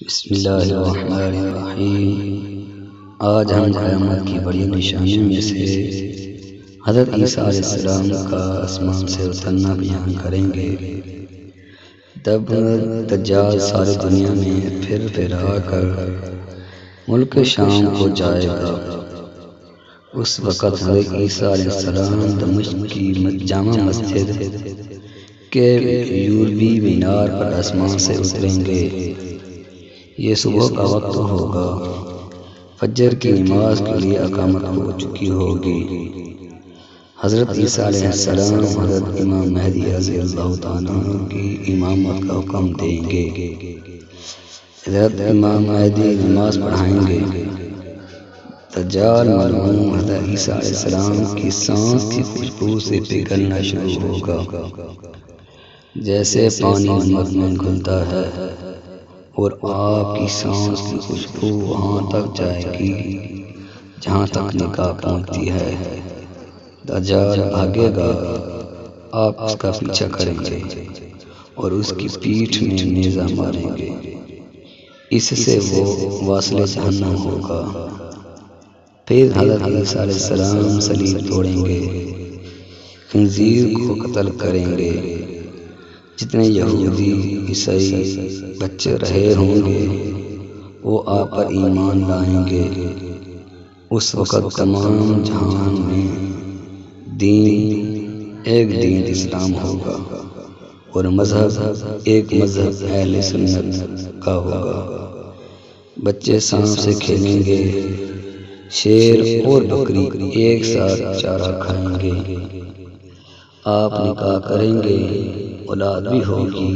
بسم اللہ الرحمن الرحیم۔ آج ہم قیامت کی بڑی نشانیوں میں سے حضرت عیسیٰ علیہ السلام کا آسمان سے اترنا بیان کریں گے۔ جب دجال ساری دنیا میں پھر پھرا کر ملک شام کو جائے گا، اس وقت حضرت عیسیٰ علیہ السلام دمشق کی جامع مسجد کے یوربی مینار پر آسمان سے اتریں گے۔ یہ صبح کا وقت ہوگا، فجر کی نماز کے لیے اقامت ہو چکی ہوگی۔ حضرت عیسیٰ علیہ السلام حضرت امام مہدی رضی اللہ تعالیٰ عنہ کی امامت کا حکم دیں گے۔ حضرت امام مہدی نماز پڑھائیں گے۔ دجال ملعون حضرت عیسیٰ علیہ السلام کی سانس کی خوشبو سے پگھلنا شروع ہوگا، جیسے پانی نمک میں گھلتا ہے، اور آپ کی سانس کی خوشبو وہاں تک جائے گی جہاں تک نگاہ پہنچتی ہے۔ دجال بھاگے گا، آپ اس کا پیچھا کریں گے اور اس کی پیٹھ میں نیزہ ماریں گے، اس سے وہ واصل جہنم ہوگا۔ پھر حضرت عیسیٰ علیہ السلام صلیب توڑیں گے، خنزیر کو قتل کریں گے۔ جتنے یہودی عیسائی بچے رہے ہوں گے وہ آپ پر ایمان لائیں گے۔ اس وقت تمام جہان میں ایک دین اسلام ہوگا، اور مذہب ایک مذہب اہل سنت کا ہوگا۔ بچے سانپ سے کھیلیں گے، شیر اور بکری ایک ساتھ چارہ کھائیں گے۔ آپ نکاح کریں گے، اولاد بھی ہوگی،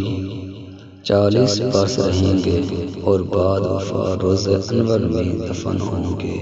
40 برس رہیں گے اور بعد وفات روزہ انور میں دفن ہوں گے۔